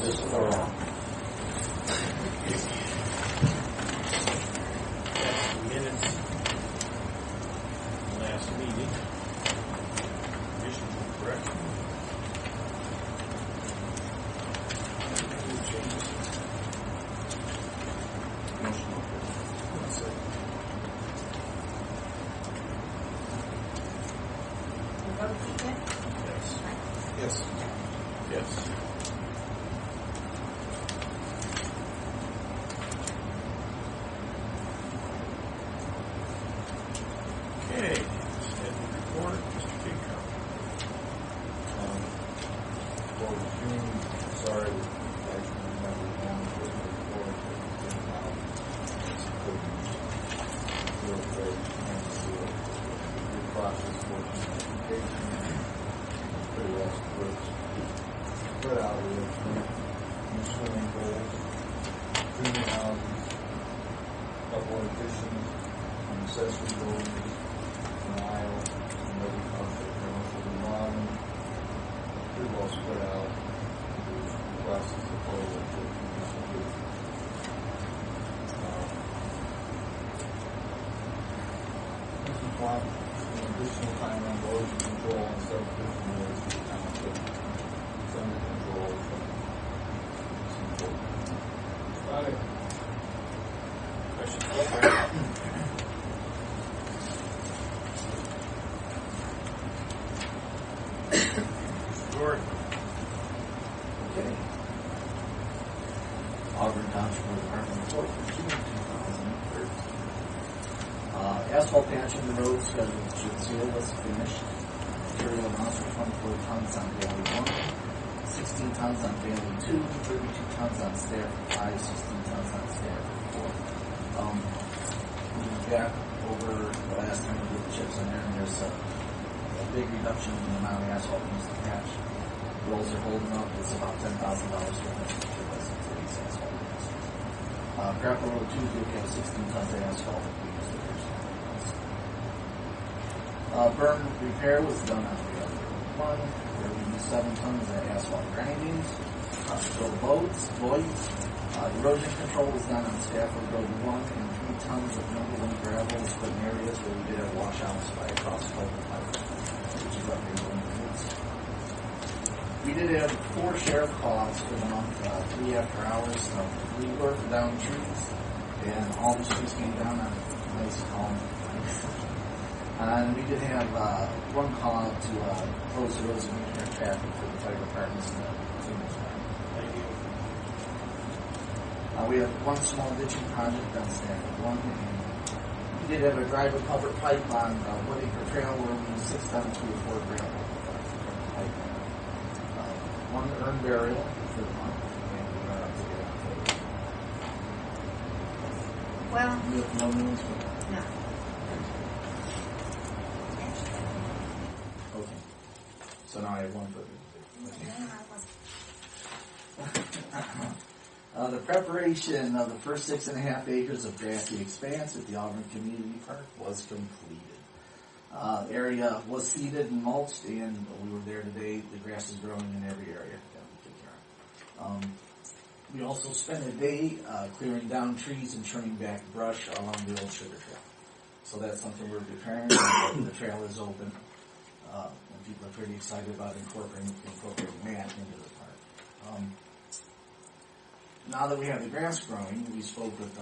this thorough. That's the minutes from last meeting. Additions were correct. Any changes? Motion approved. Vote Ethan? Yes. Yes. Yes. Okay, scheduled report, Mr. Kinkow. For June, sorry, I actually remember down the report that came out. It's couldn't do it very easily. The process for education, pretty well spread out with new swimming pools, junior houses, couple additions, accessory buildings, an aisle, some other commercial remodeling. Pretty well spread out. The process of total this is one additional time on erosion control and subdivision areas of the township. It's under control. It's important. Questions? Gordon. Okay. Auburn Township Department report for June 2013. Asphalt patch in the road scheduled to seal was finished. Material amounts were 24 tons on Bailey 1, 16 tons on Bailey 2, 32 tons on Staff 5, 16 tons on Staff 4. Looking back over the last time we did the chips in there, and there's a big reduction in the amount of asphalt used to patch. Rolls are holding up. It's about $10,000 for today's asphalt. Grapple Road 2 did have 16 tons of asphalt that we used the first time. Burn repair was done on the other one, where we used 7 tons of asphalt grindings. Fill the voids. Erosion control was done on Stafford Road 1, and 3 tons of jungle and gravel was put in areas where we did have washouts by across culvert pipe, which is up here going woods. We did have 4 sheriff calls for the month, 3 after hours. We worked down trees, and all the trees came down on a nice calm. And we did have 1 call out to close the roads and major traffic for the fire departments and the consumers. Thank you. We have 1 small ditching project on Stafford 1, and we did have a driver culvert pipe on Woodacre Trail where we used 6 tons to 4 gravel pipe. 1 urn burial for the month, and we are up to date on October. Well, We have no news for that. no. Okay. So now I have 1 for the preparation of the first 6.5 acres of grassy expanse at the Auburn Community Park was completed. Area was seeded and mulched, and we were there today. The grass is growing in every area that we take care of. We also spent a day clearing down trees and trimming back brush along the old sugar trail. So that's something we're preparing. The trail is open, and people are pretty excited about incorporating that into the park. Now that we have the grass growing, we spoke with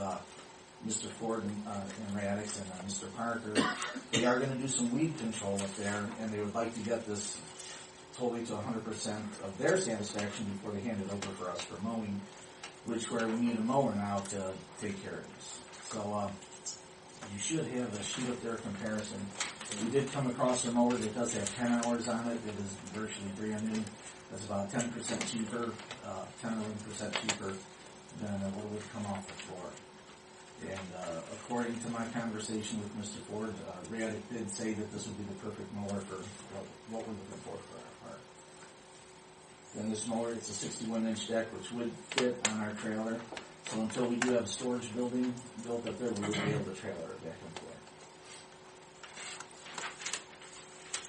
Mr. Ford and Radix and Mr. Parker. They are going to do some weed control up there, and they would like to get this totally to 100% of their satisfaction before they hand it over for us for mowing, which where we need a mower now to take care of this. So you should have a sheet up there comparison. We did come across a mower that does have 10 hours on it. It is virtually brand new. It's about 10% cheaper, 10 or 11% cheaper than what would come off the floor. And according to my conversation with Mr. Ford, Raddick did say that this would be the perfect mower for what we're looking for our park. Then this mower, it's a 61-inch deck, which would fit on our trailer. So until we do have a storage building built up there, we will be able to trailer it back and forth.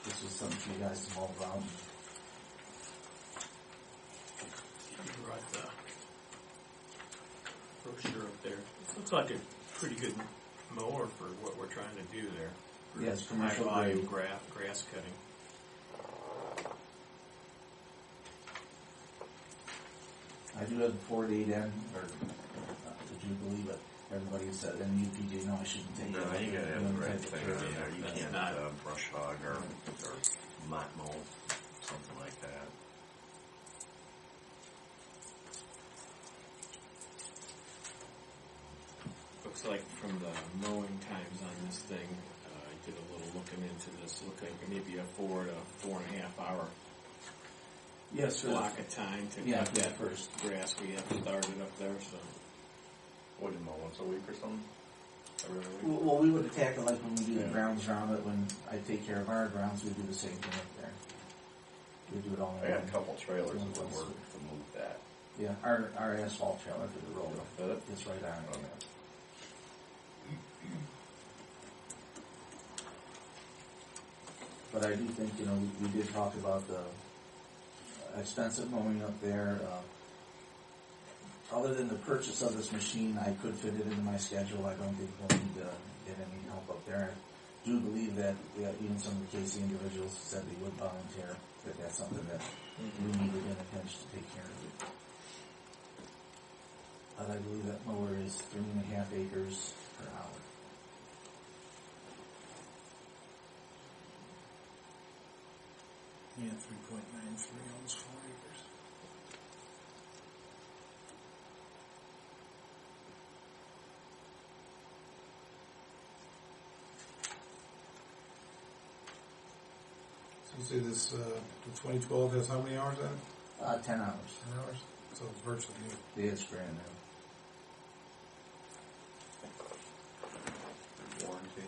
This was something for you guys to mull around. You brought the Looks like a pretty good mower for what we're trying to do there. Yes, High commercial volume grade. grass cutting. I do have the Ford 8N, or would you believe it? Everybody said, and UPG, no, I shouldn't take No, it. you gotta have Doing the right type of thing turf. in there. You That's can't not- brush hog or mott mow, something like that. Looks like from the mowing times on this thing, I did a little looking into this. Looked like maybe a 4 to 4.5 hour Yes, sir. block of time to Yeah, cut yeah, that first. grass we have started up there. So What, do you mow once a week or something? Every other week? Well, we would attack it like when we do the Yeah. grounds around it. When I take care of our grounds, we do the same thing up there. We do it all. I in got a one. couple trailers that would work to move that. Yeah, our asphalt trailer for the road. Fit it? It's right on it. Okay. But I do think, we did talk about the expensive mowing up there. Other than the purchase of this machine, I could fit it into my schedule. I don't think we'll need to get any help up there. I do believe that even some of the KC individuals said they would volunteer, that that's something that we needed in a pinch to take care of it. But I believe that mower is 3.5 acres per hour. Yeah, 3.93, almost 4 acres. So you say this, the 2012 has how many hours on it? 10 hours. 10 hours? So it's virtually new. Yeah, it's brand new. Warranty?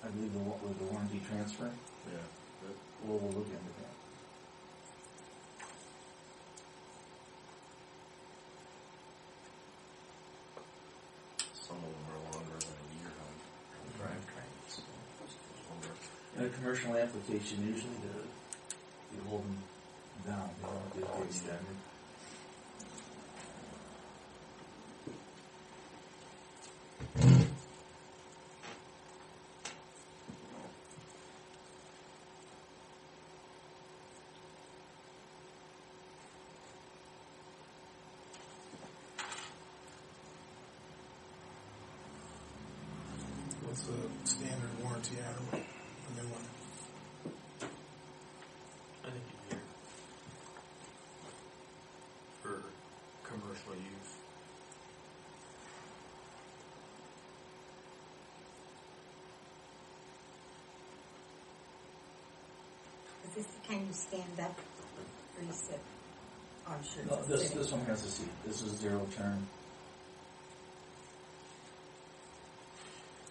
I believe with the warranty transfer, Yeah. Good. we'll look into that. Some of them are longer than a year on drivetrains. In a commercial application, usually you hold them down, they don't get extended. What's the standard warranty on them? And then one. I think a year for commercial use. Is this the kind you stand up or you sit? Oh, I'm sure No, it's sitting. this one has a seat. This is zero turn.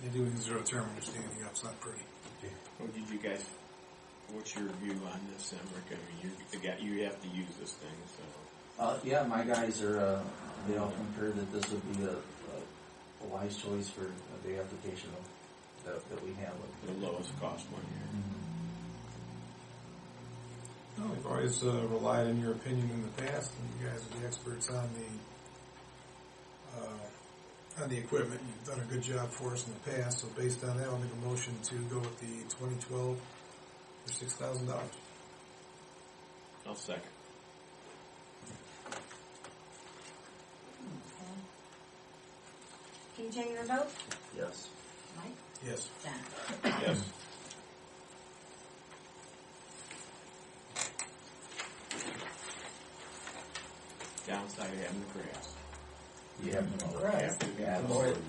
They do a zero turn when you're standing up, it's not pretty. What did you guys? What's your view on this, then, Rick? I mean, you have to use this thing, so. Yeah, my guys are, they all concur that this would be a wise choice for the application that we have. The lowest cost one here. No, we've always relied on your opinion in the past, and you guys are the experts on the equipment. You've done a good job for us in the past, so based on that, I'll make a motion to go with the 2012 for $6,000. I'll second. Okay. PJ, your vote? Yes. Mike? Yes. John? Yes. Downside of having the grass. You have to mow it. Gross. Yeah, absolutely.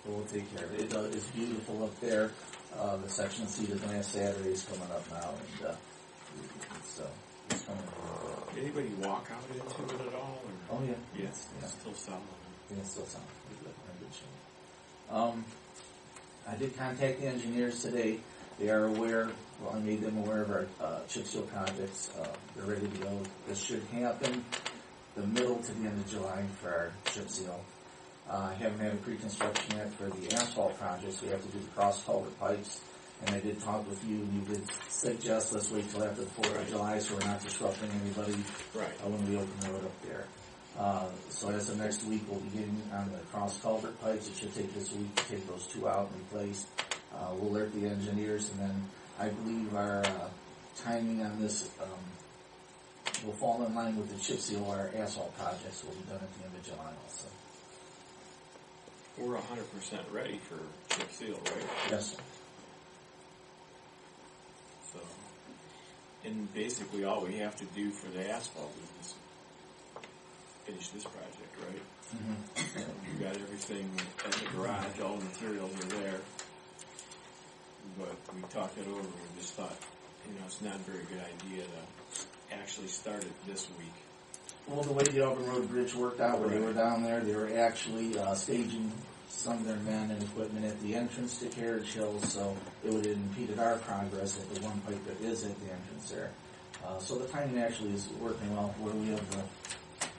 We'll take care of it. It's beautiful up there. The section seated last Saturday is coming up now, and it's coming. Anybody walk out into it at all? Or? Oh yeah. Yes. Yeah. It's still solid. Yeah, it still sounds pretty good. In good shape. I did contact the engineers today. They are aware. Well, I made them aware of our chip seal projects. They're ready to go. This should happen the middle to the end of July for our chip seal. I haven't had a pre-construction yet for the asphalt projects. We have to do the cross culvert pipes. And I did talk with you. You did suggest let's wait till after the 4th of July so we're not disrupting anybody Right. when we open the road up there. So as of next week, we'll be getting on the cross culvert pipes. It should take this week to take those 2 out and replace. We'll alert the engineers, and then I believe our timing on this will fall in line with the chip seal. Our asphalt projects will be done at the end of July also. We're 100% ready for chip seal, right? Yes, sir. So, and basically all we have to do for the asphalt is just finish this project, right? Mm-hmm. We got everything at the garage, all the materials are there. But we talked it over, we just thought, it's not a very good idea to actually start it this week. Well, the way the Auburn Road Bridge worked out, when they were down there, they were actually staging some of their men and equipment at the entrance to Carriage Hill, so it would have impeded our progress at the one pipe that is at the entrance there. So the timing actually is working well, where we have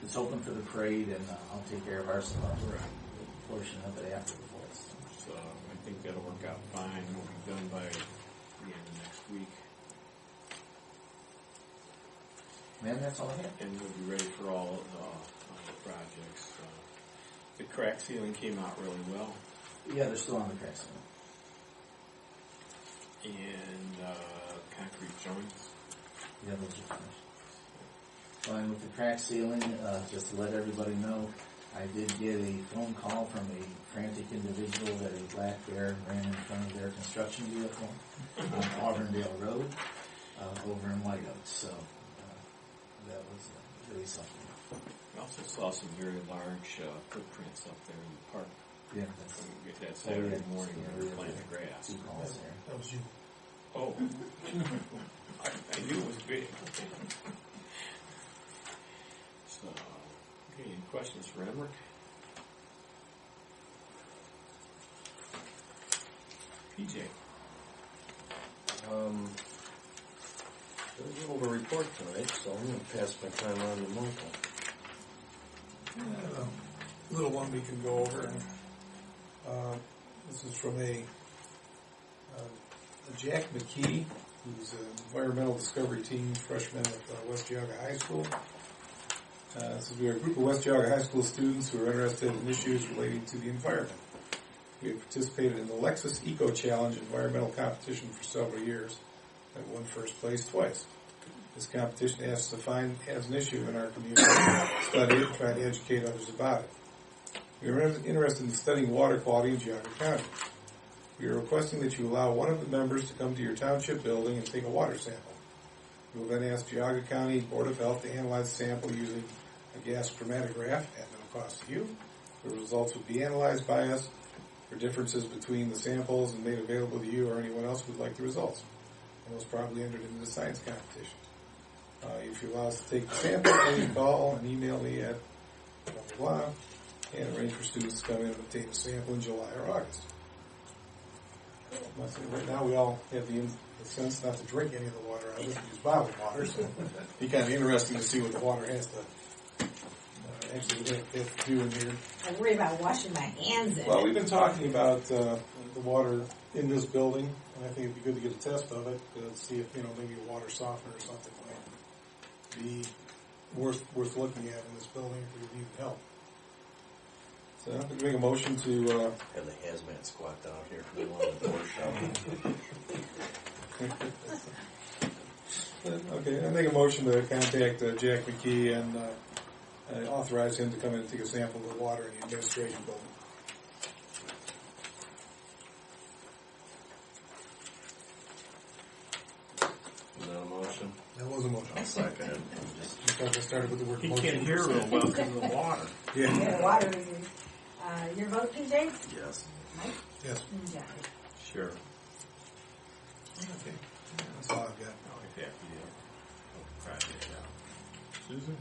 it's open for the parade, and I'll take care of our stuff, the portion of it after the voice. So I think that'll work out fine. We'll be done by the end of next week. Man, that's all I have. And we'll be ready for all of the projects. The crack sealing came out really well. Yeah, they're still on the crack ceiling. And concrete joints. Yeah, those are finished. Fine with the crack ceiling, just to let everybody know, I did get a phone call from a frantic individual that a black bear ran in front of their construction vehicle on Auburndale Road over in White Oak. So that was really something. We also saw some very large footprints up there in the park. Yeah, We get that Saturday morning when we were playing the grass. 2 calls there. That was you. Oh, I knew it was big. So, okay, any questions for Emmerich? PJ? There's little to report tonight, so I'm going to pass my time on to Michael. A little one we can go over. And, this is from a Jack McKee, who's an environmental discovery team freshman at West Geauga High School. This is we are a group of West Geauga High School students who are interested in issues relating to the environment. We have participated in the Lexus Eco Challenge environmental competition for several years and won first place twice. This competition asks us to find as an issue in our community, study it, and try to educate others about it. We are interested in studying water quality in Geauga County. We are requesting that you allow one of the members to come to your township building and take a water sample. We will then ask Geauga County Board of Health to analyze the sample using a gas chromatograph at no cost to you. The results will be analyzed by us for differences between the samples and made available to you or anyone else who would like the results. And was probably entered into the science competition. If you allow us to take the sample, please call and email me at blah, blah, blah, and arrange for students to come in and obtain a sample in July or August. Right now we all have the sense not to drink any of the water out of it, use bottled water, so it'd be kind of interesting to see what the water has to actually have to do in here. I worry about washing my hands in Well, it. we've been talking about the water in this building, and I think it'd be good to get a test of it to see if, maybe a water softener or something might be worth looking at in this building if we need help. So I'm going to make a motion to... Have the hazmat squad down here for the one at the door shop. Okay, I make a motion to contact Jack McKee and authorize him to come in and take a sample of the water in the administration building. Is that a motion? That was a motion. I'll second it. Because I started with the word He motion. can't hear real well because of the water. Yeah. Yeah, water is your vote, PJ? Yes. Mike? Yes. Yeah. Sure. Okay. That's all I've got. No, if after you project out. Susan?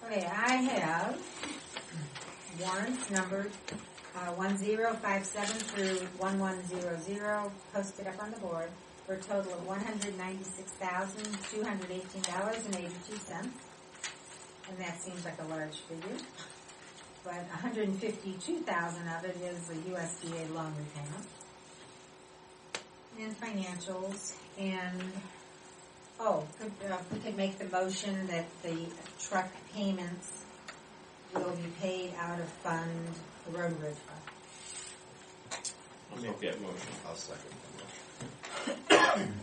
Okay, I have warrants numbered 1057 through 1100 posted up on the board for a total of $196,218.82. And that seems like a large figure. But $152,000 of it is a USDA loan repayment. And financials. And, we could make the motion that the truck payments will be paid out of the road and bridge fund. I'll make that motion. I'll second the motion.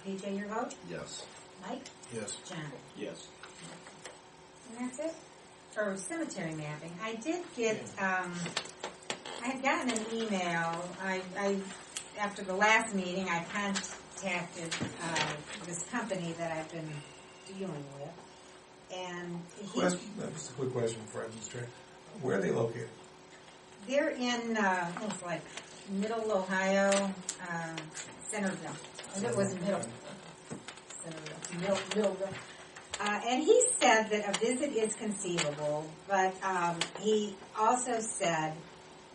PJ, your vote? Yes. Mike? Yes. John? Yes. And that's it for cemetery mapping. I did get, I had gotten an email. I after the last meeting, I contacted this company that I've been dealing with, and Just a quick question before I lose track. Where are they located? they're in it's like Middle Ohio, Centerville. It was Millville. And he said that a visit is conceivable, but he also said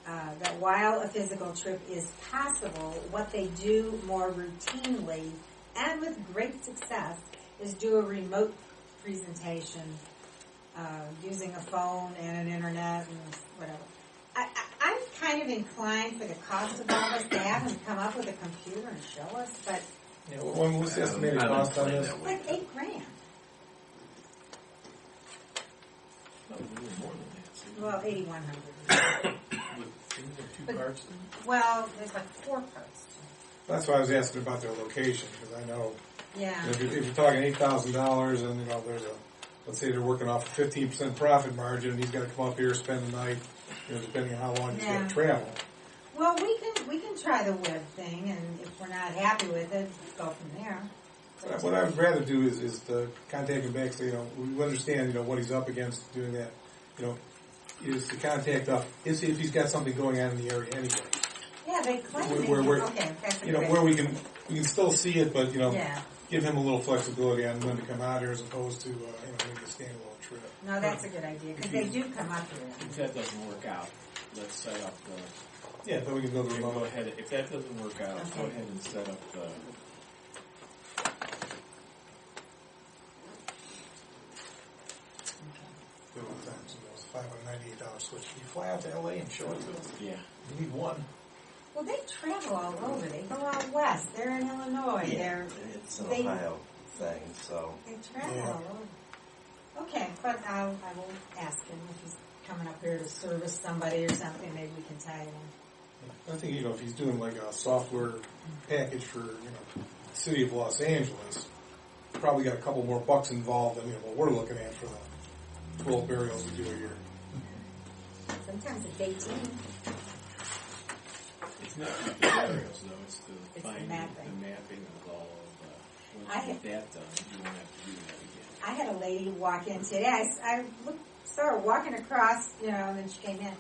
that while a physical trip is possible, what they do more routinely and with great success is do a remote presentation using a phone and an internet and whatever. I'm kind of inclined for the cost of all this to have them come up with a computer and show us, but Yeah, what's the estimated cost on this? it's like $8,000. No, a little more than that. So Well, 8,100. isn't there two But- parts? Well, there's like 4 parts. That's why I was asking about their location, because I know Yeah. if you're talking $8,000 and, there's let's say they're working off a 15% profit margin and he's got to come up here, spend the night, depending on how long he's got to travel. Well, we can try the web thing, and if we're not happy with it, go from there. What I would rather do is to contact him back, say, we understand, what he's up against doing that, is to contact up, if he's got something going on in the area anyway. Yeah, they claim Where okay, that's a great. where we can still see it, but, Yeah. give him a little flexibility on when to come out here as opposed to, maybe a standalone trip. No, that's a good idea, because they do come up here. If that doesn't work out, let's set up the. Yeah, then we can go to the Go remote. ahead. If that doesn't work out, go Okay. ahead and set up the. Do it one time, so it's $598 switch. Can you fly out to LA and show it to us? Yeah. You need one. Well, they travel all over. They go out west. They're in Illinois. It's an They- Ohio thing, so. They travel Yeah. all over. Okay, but I will ask him if he's coming up here to service somebody or something. Maybe we can tie it in. I think, if he's doing like a software package for, the city of Los Angeles, probably got a couple more bucks involved than, what we're looking at for the 12 burials we do a year. Sometimes it's 18. It's not the burials though. It's the It's the finding, mapping. the mapping of all of. I Once you get that done, you won't have to do that again. I had a lady walk in today. I saw her walking across, and then she came in,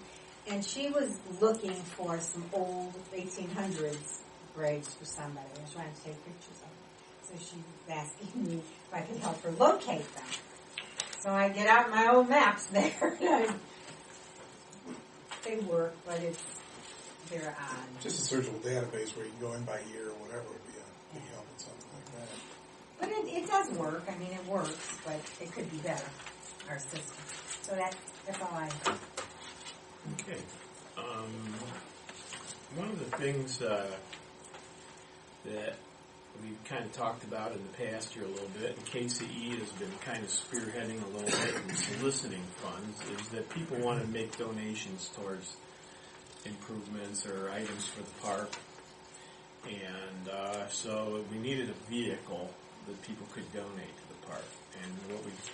and she was looking for some old 1800s graves for somebody. I was trying to take pictures of them. So she was asking me if I could help her locate them. So I get out my old maps there. They work, but they're odd. Just a searchable database where you can go in by year or whatever would be a big help with something like that. But it does work. I mean, it works, but it could be better, our system. So that's all I have. Okay. One of the things that we've kind of talked about in the past here a little bit, and KCE has been kind of spearheading a little bit and soliciting funds, is that people want to make donations towards improvements or items for the park. And so we needed a vehicle that people could donate to the park. And what we've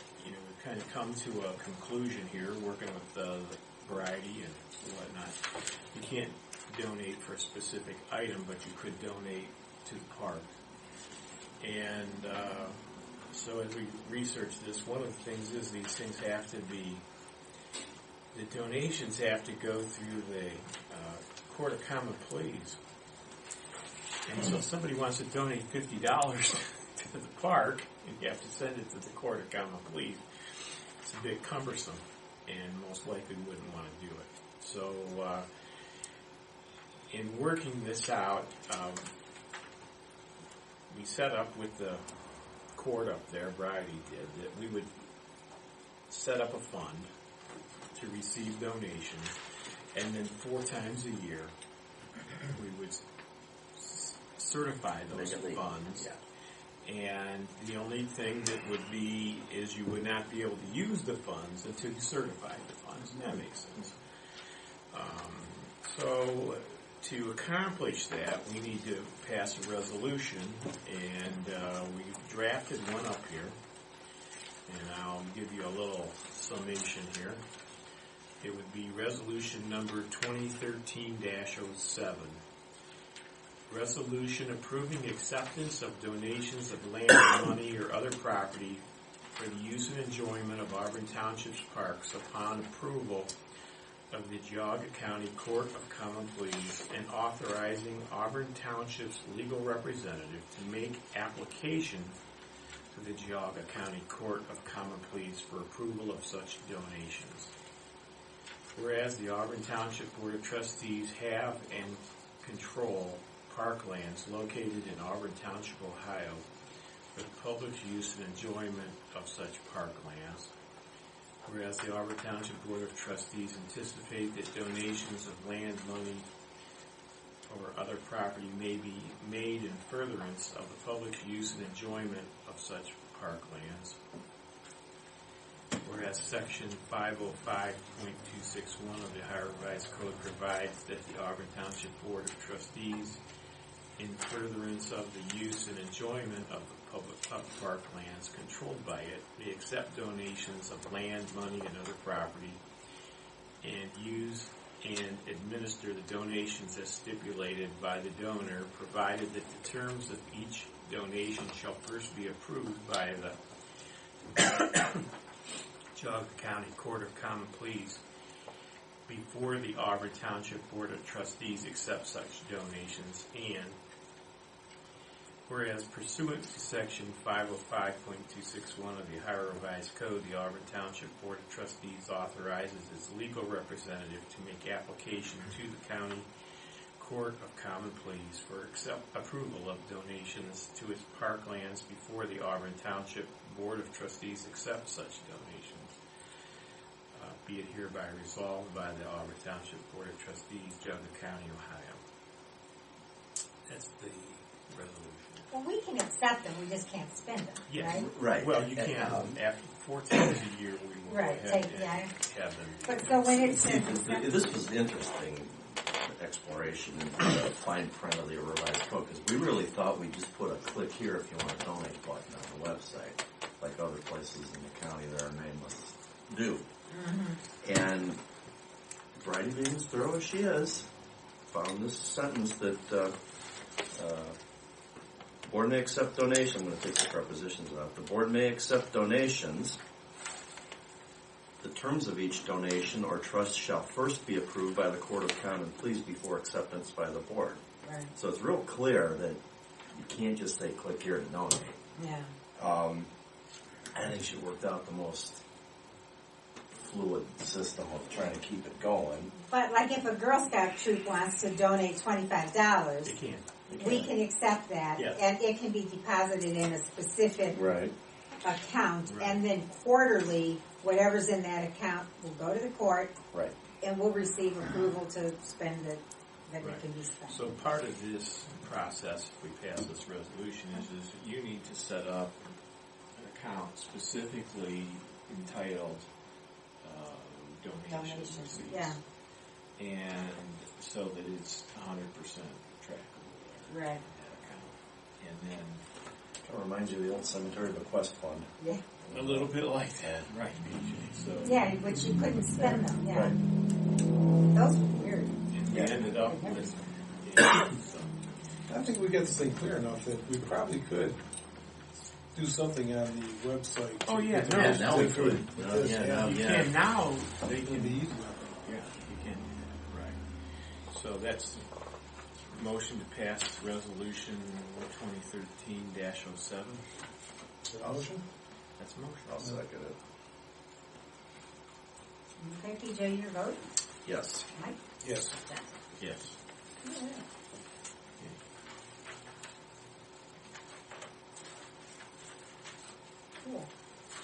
kind of come to a conclusion here, working with the variety and whatnot. You can't donate for a specific item, but you could donate to the park. And so as we research this, one of the things is these things have to be, the donations have to go through the Court of Common Pleas. And so if somebody wants to donate $50 to the park, and you have to send it to the Court of Common Pleas, it's a bit cumbersome, and most likely wouldn't want to do it. So in working this out, we set up with the court up there, Variety did, that we would set up a fund to receive donations, and then 4 times a year certify those Make it legal. funds. Yeah. And the only thing that would be is you would not be able to use the funds until you certify the funds, and that makes sense. So to accomplish that, we need to pass a resolution, and we drafted one up here, and I'll give you a little summation here. It would be resolution number 2013-07. Resolution approving acceptance of donations of land, money, or other property for the use and enjoyment of Auburn Township's parks upon approval of the Geauga County Court of Common Pleas, and authorizing Auburn Township's legal representative to make application to the Geauga County Court of Common Pleas for approval of such donations. Whereas the Auburn Township Board of Trustees have and control parklands located in Auburn Township, Ohio, for the public use and enjoyment of such parklands. Whereas the Auburn Township Board of Trustees anticipate that donations of land, money, or other property may be made in furtherance of the public use and enjoyment of such parklands. Whereas Section 505.261 of the Ohio Revised Code provides that the Auburn Township Board of Trustees, in furtherance of the use and enjoyment of the public parklands controlled by it, may accept donations of land, money, and other property, and use and administer the donations as stipulated by the donor, provided that the terms of each donation shall first be approved by the Geauga County Court of Common Pleas before the Auburn Township Board of Trustees accepts such donations, and whereas pursuant to Section 505.261 of the Ohio Revised Code, the Auburn Township Board of Trustees authorizes its legal representative to make application to the County Court of Common Pleas for approval of donations to its parklands before the Auburn Township Board of Trustees accepts such donations. Be it hereby resolved by the Auburn Township Board of Trustees, Geauga County, Ohio. That's the resolution. Well, we can accept them, we just can't spend them, Yes. right? Right. Well, you can, after 4 times a year, we will Right, go ahead take- and yeah. have them. But so when it See, says this was interesting exploration in the fine print of the revised code, because we really thought we just put a click here if you want to donate button on the website, like other places in the county that are nameless do. And Bridie Beans, thorough as she is, found this sentence that board may accept donations. I'm going to take the prepositions out. The board may accept donations. The terms of each donation or trust shall first be approved by the Court of Common Pleas before acceptance by the board. Right. So it's real clear that you can't just say click here to donate. Yeah. I think she worked out the most fluid system of trying to keep it going. But like if a Girl Scout troop wants to donate $25, They can. we can accept that, Yes. and it can be deposited in a specific Right. account, Right. and then quarterly, whatever's in that account will go to the court, Right. and we'll receive approval to spend it, that Right. it can be spent. So part of this process, if we pass this resolution, is you need to set up an account specifically entitled donation Donations, receipts. yeah. And so that it's 100% trackable there Right. in that account. And then Kind of reminds you of the old cemetery bequest fund. Yeah. a little bit like that, right, BJ? So Yeah, but you couldn't spend them, yeah. Right. Those were weird. and we ended up with so, I think we got this thing clear enough that we probably could do something on the website. Oh, yeah, to- no. Yeah, now we to- could. to- Yeah, to- now, you yeah. can now they It'd can be easy. Yeah, you can do that, right. So that's motion to pass resolution 2013-07. Is it a motion? That's a motion. I'll second it. Okay, PJ, your vote? Yes. Mike? Yes. Yes. Yeah. Cool.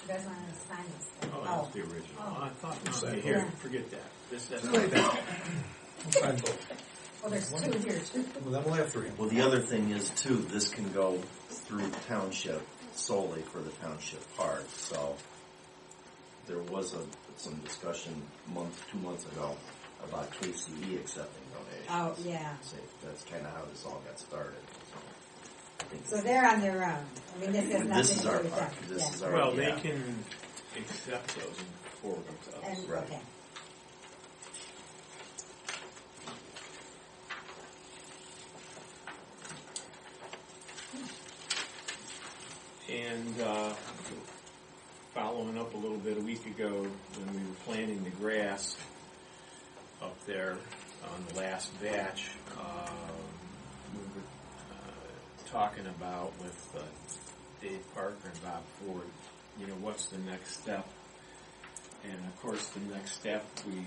You guys want to sign this thing? Oh, that's the original. Oh. I thought, Second. okay, here, Yeah. forget that. This, that's We'll sign both. Oh, there's two here too. Well, then we'll have three. Well, the other thing is too, this can go through the township solely for the township park, so there was some discussion 2 months ago about KCE accepting donations. Oh, yeah. So that's kind of how this all got started. So, I think So they're on their own. I mean, this has nothing this is to do our with park. them. This Yeah. is our Well, yeah. they can accept those and forward them to us. And, Right. okay. And following up a little bit, a week ago when we were planting the grass up there on the last batch, we were talking about with Dave Parker and Bob Ford, what's the next step? And of course, the next step, we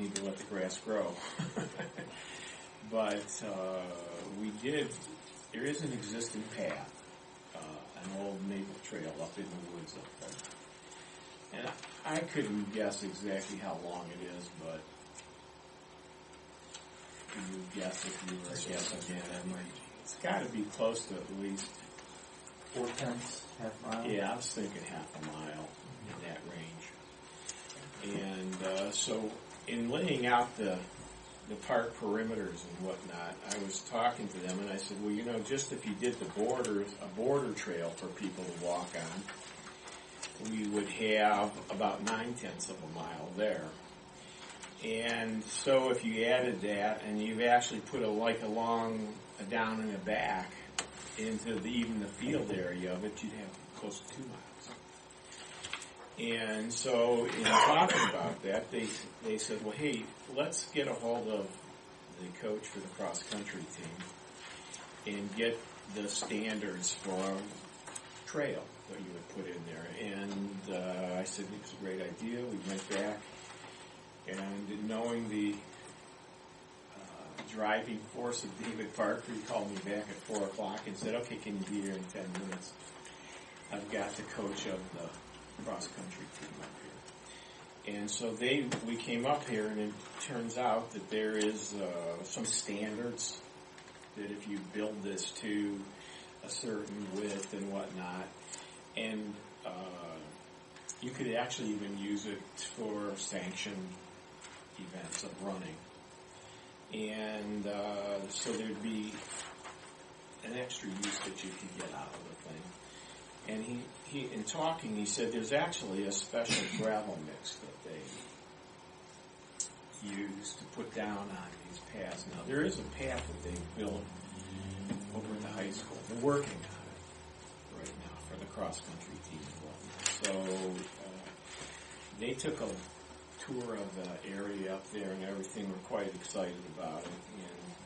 need to let the grass grow. But there is an existing path, an old maple trail up in the woods up there. And I couldn't guess exactly how long it is, but you would guess if you were a guess again. It's got to be close to at least 4/10, half mile. Yeah, I was thinking half a mile in that range. And so in laying out the park perimeters and whatnot, I was talking to them and I said, well, just if you did a border trail for people to walk on, we would have about 9/10 of a mile there. And so if you added that and you actually put down in the back into even the field area of it, you'd have close to 2 miles. And so in talking about that, they said, well, hey, let's get a hold of the coach for the cross-country team and get the standards for a trail that you would put in there. And I said, it was a great idea. We went back, and knowing the driving force of David Parker, he called me back at 4 o'clock and said, okay, can you be here in 10 minutes? I've got the coach of the cross-country team up here. And so we came up here, and it turns out that there is some standards that if you build this to a certain width and whatnot, and you could actually even use it for sanctioned events of running. And so there'd be an extra use that you could get out of the thing. And he in talking, he said there's actually a special gravel mix that they use to put down on these paths. Now, there is a path that they've built over at the high school. They're working on it right now for the cross-country team and whatnot. So they took a tour of the area up there and everything. We're quite excited about it.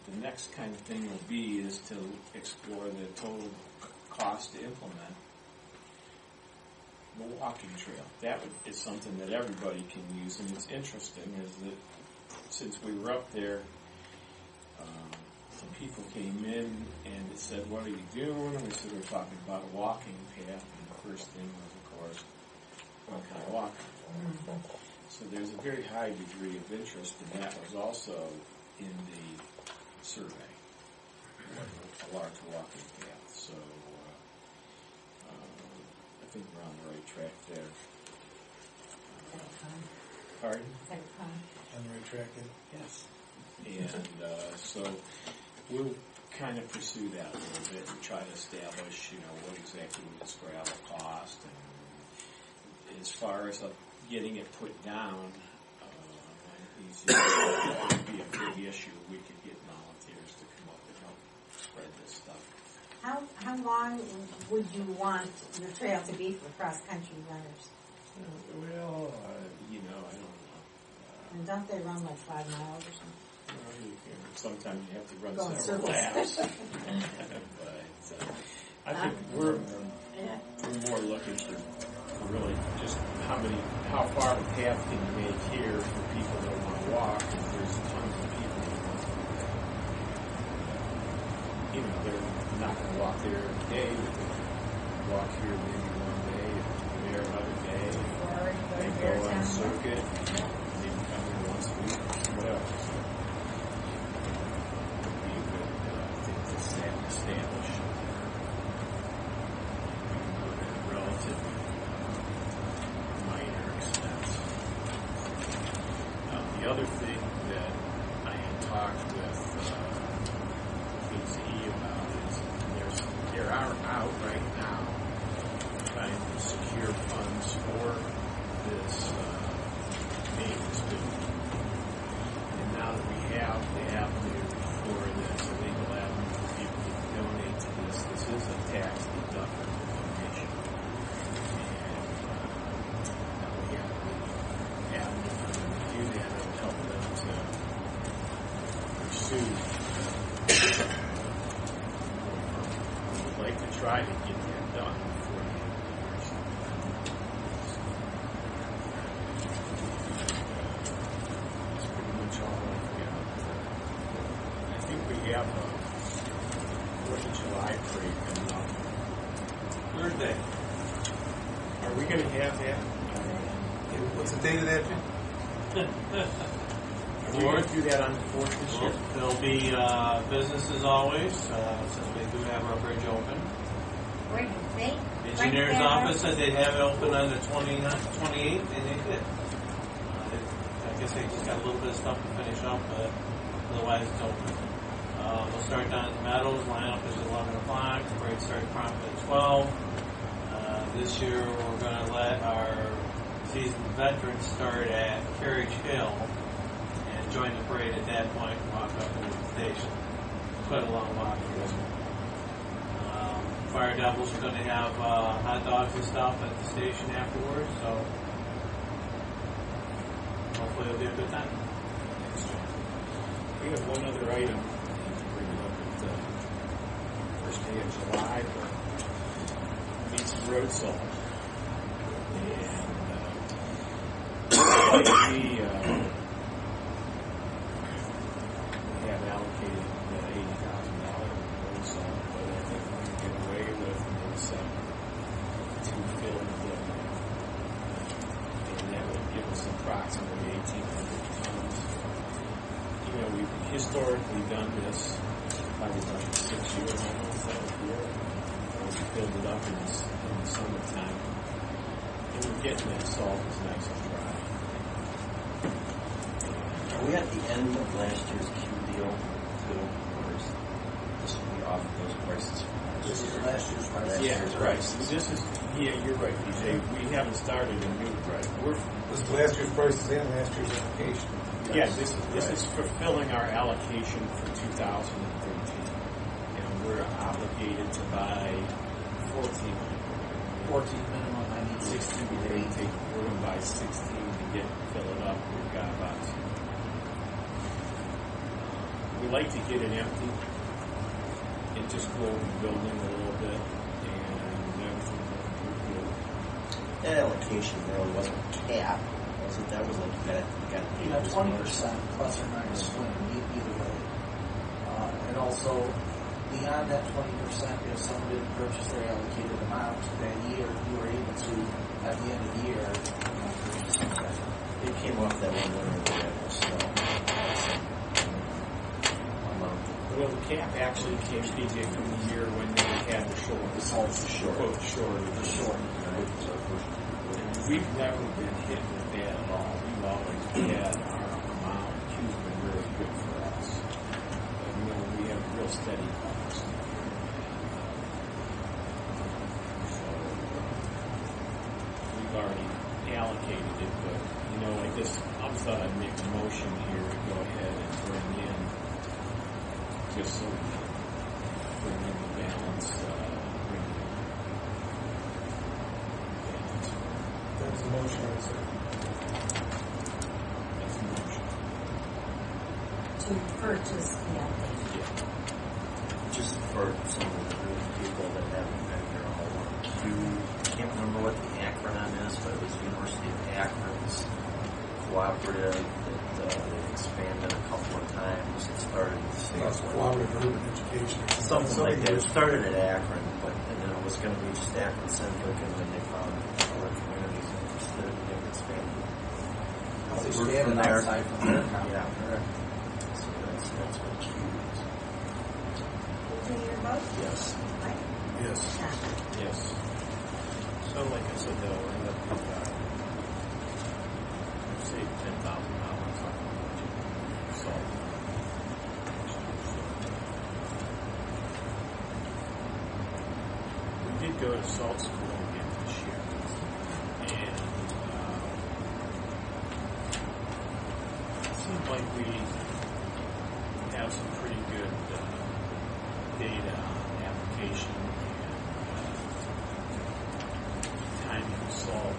And the next kind of thing will be is to explore the total cost to implement the walking trail. That is something that everybody can use, and it's interesting is that since we were up there, some people came in and it said, what are you doing? And we said, we're talking about a walking path, and the first thing was, of course, what kind of walking? So there's a very high degree of interest, and that was also in the survey, a large walking path. So I think we're on the right track there. Pardon? On the right track, Yes. And so we'll kind of pursue that a little bit and try to establish, what exactly would this gravel cost. And as far as getting it put down, that would be a big issue. We could get volunteers to come up and help spread this stuff. How long would you want your trail to be for cross-country runners? Well, I don't know. And don't they run like 5 miles or something? Sometimes you have to run Go in several circles. laps. But I think we're more looking for really just how far of a path can you make here for people that want to walk, and there's tons of people that want to, they're not going to walk there every day, but they can walk here maybe one day, and there another day, they go on circuit, maybe come here once a week, whatever. establish. We can do it at a relatively minor expense. The other thing that I had talked with KCE about is there are out right now trying to secure funds for this maintenance building. And now that we have the avenue for this, a legal avenue for people to donate to this is a tax deductible donation. And now we have the avenue for them to do that. It will help them to pursue. We would like to try to get that done before the end of the year. That's pretty much all I've got. I think we have a 4th of July parade coming up. Thursday. Are we going to have that? What's the date of that, Jim? Are we going to do that on the 4th this year? There'll be business as always, since we do have our bridge open. Where do they? Engineer's office said they'd have it open on the 28th, and they did. I guess they just got a little bit of stuff to finish up, but otherwise it's open. We'll start down at the Meadows, lineup is at 11 o'clock, the parade starts promptly at 12. This year we're going to let our seasoned veterans start at Carriage Hill and join the parade at that point and walk up to the station. Quite a long walk for this one. Fire Devils are going to have hot dogs and stuff at the station afterwards, so hopefully it'll be a good time. We have one other item. Bring it up at the first day of July, but we need some road salt. And we have allocated that $80,000 road salt, but I think we can get away with is to fill the building. And that would give us approximately 1,800 tons. You know, we've historically done this probably like 6 years, almost 7 years. We filled it up in the summertime. And we're getting that salt as nice and dry. Are we at the end of last year's Q deal, too? Or is this will be off those prices? This is last year's price. Yeah, right. This is, you're right, DJ. We haven't started a new price. This is last year's prices and last year's application. Yeah, this is fulfilling our allocation for 2013. And we're obligated to buy 14 minimum, I need 16 to 18. We're going to buy 16 to fill it up. We've got about we like to get it empty and just go over the building a little bit, and everything's looking pretty good. That allocation really wasn't a cap, was it? That was like you got 20% plus or minus 20 either way. And also, beyond that 20%, if someone didn't purchase their allocated amount that year, you were able to, at the end of the year, purchase something. It came off that one winter we had with snow. Well, the cap actually came from the year when they had the short. The salt's short. Quote, short. The short. And we've never been hit with that at all. We've always had our amount. Q's been really good for us. And, you know, we have real steady costs. So, we've already allocated it, but, you know, like this, I thought I'd make a motion here to go ahead and bring in, just so we can bring in the balance, That was the motion, I would say. That's the motion. To purchase the outfit. Just for some of the people that haven't been here all along. I can't remember what the acronym is, but it was University of Akron's cooperative that they've expanded a couple of times. It started with Cooperative urban education. something like that. It started at Akron, but and then it was going to be just Akron centric, and then they found other communities interested in getting expanded. They We're stand from there. outside from their county. Yeah. So that's what Q is. So your vote? Yes. Mike? Yes. John? Yes. So like I said, they'll end up with, say, $10,000 on the budget. So. We did go to salt school again this year. And, it seems like we have some pretty good, data on application and timing of salt.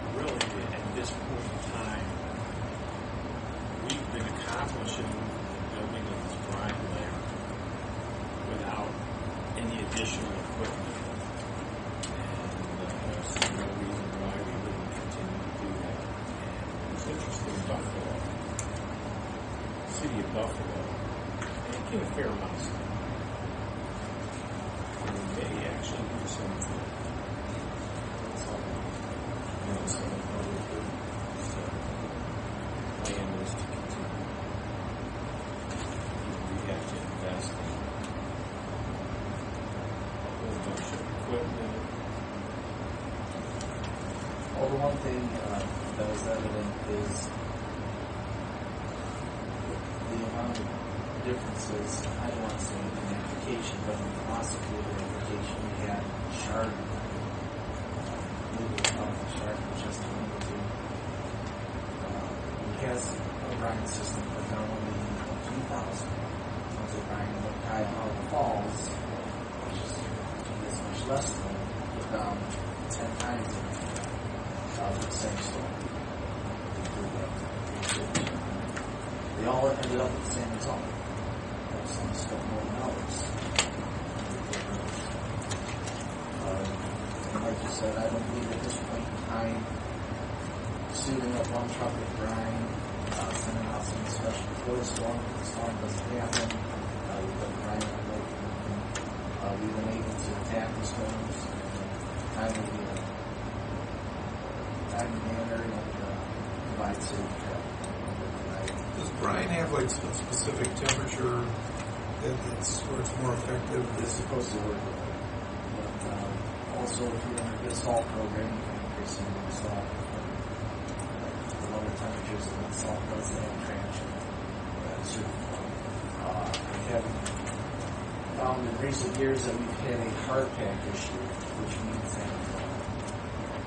And really, at this point in time, we've been accomplishing the building of this brine layer without any additional equipment. And there's no reason why we wouldn't continue to do that. And it's interesting, Buffalo, city of Buffalo, they get a fair amount of stuff. And they actually do some plan is to continue. We have to invest in a whole bunch of equipment. Well, the one thing that was evident is the amount of differences, I don't want to say in the application, but in the prosecutor application, we had Shard, legal counsel Shard, which is the number two. He has a brine system, but not only 2,000. Once a brine in Cuyahoga Falls, which is much less than, put down 10 times the same store. They all ended up with the same result. Some spent more than others. And like you said, I don't believe at this point in time, suiting up one truck with brine, sending out some special before the storm doesn't happen. We've got brine on the lake. We've been able to attack the storms timely manner and provide safe care. Does brine have like a specific temperature that's where it's more effective? It's supposed to work with it. But also, if you're in a good salt program, you can increase some of the salt. The lower temperatures of the salt does have traction at a certain point. We haven't found in recent years that we've had a hard pack issue, which means that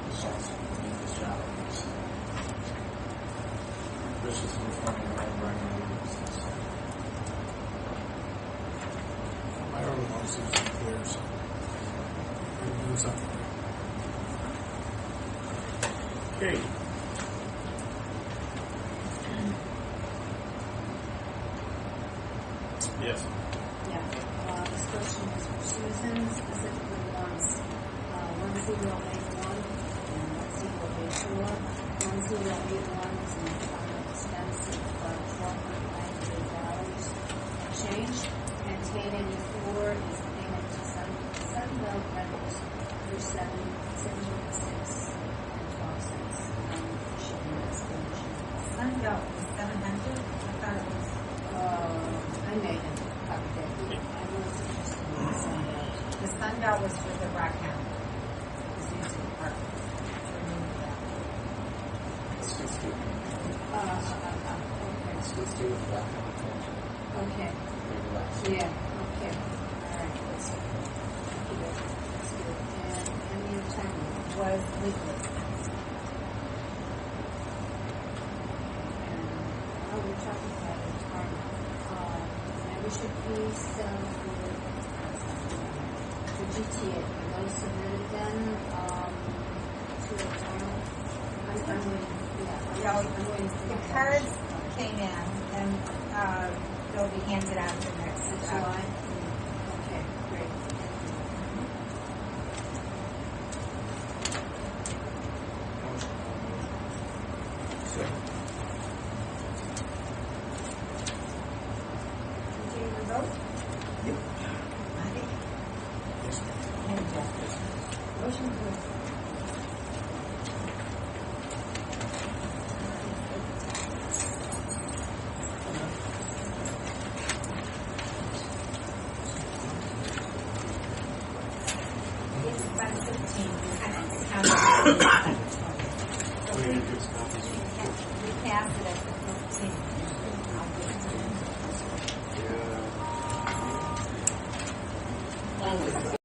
the salt's going to do this job. Versus performing around brine labels and stuff. My other one seems to be clear, so we're doing something. Okay. Yes. Yeah, this question is for Susan, specifically wants 1081 and 1084. 1081 is an final expense of $1,298 change, and 1084 is payment to Sunbelt Rentals for $706.12. Shipping explanation. Sunbelt was 700. I thought it was. I made it. I was interested in the Sunbelt. The Sunbelt was for the Rock County. It was used in the park. Remove that. Let's just do it. Okay. Let's just do it with that kind of tension. Okay. Very relaxed. Yeah. Okay. All right. Let's do it. Let's do it. And any other time Was weekly. and we're talking about it. Membership fees for GTA. Were those submitted then to the town? I'm waiting. Yeah. I'm waiting for The my cards came in, and they'll be handed out the next July. Okay. Great. Did you vote? Yep. And Jeff. Motion approved. on the 15th. We kind of counted on the 20th. We passed it at the 15th. I'll give it to you.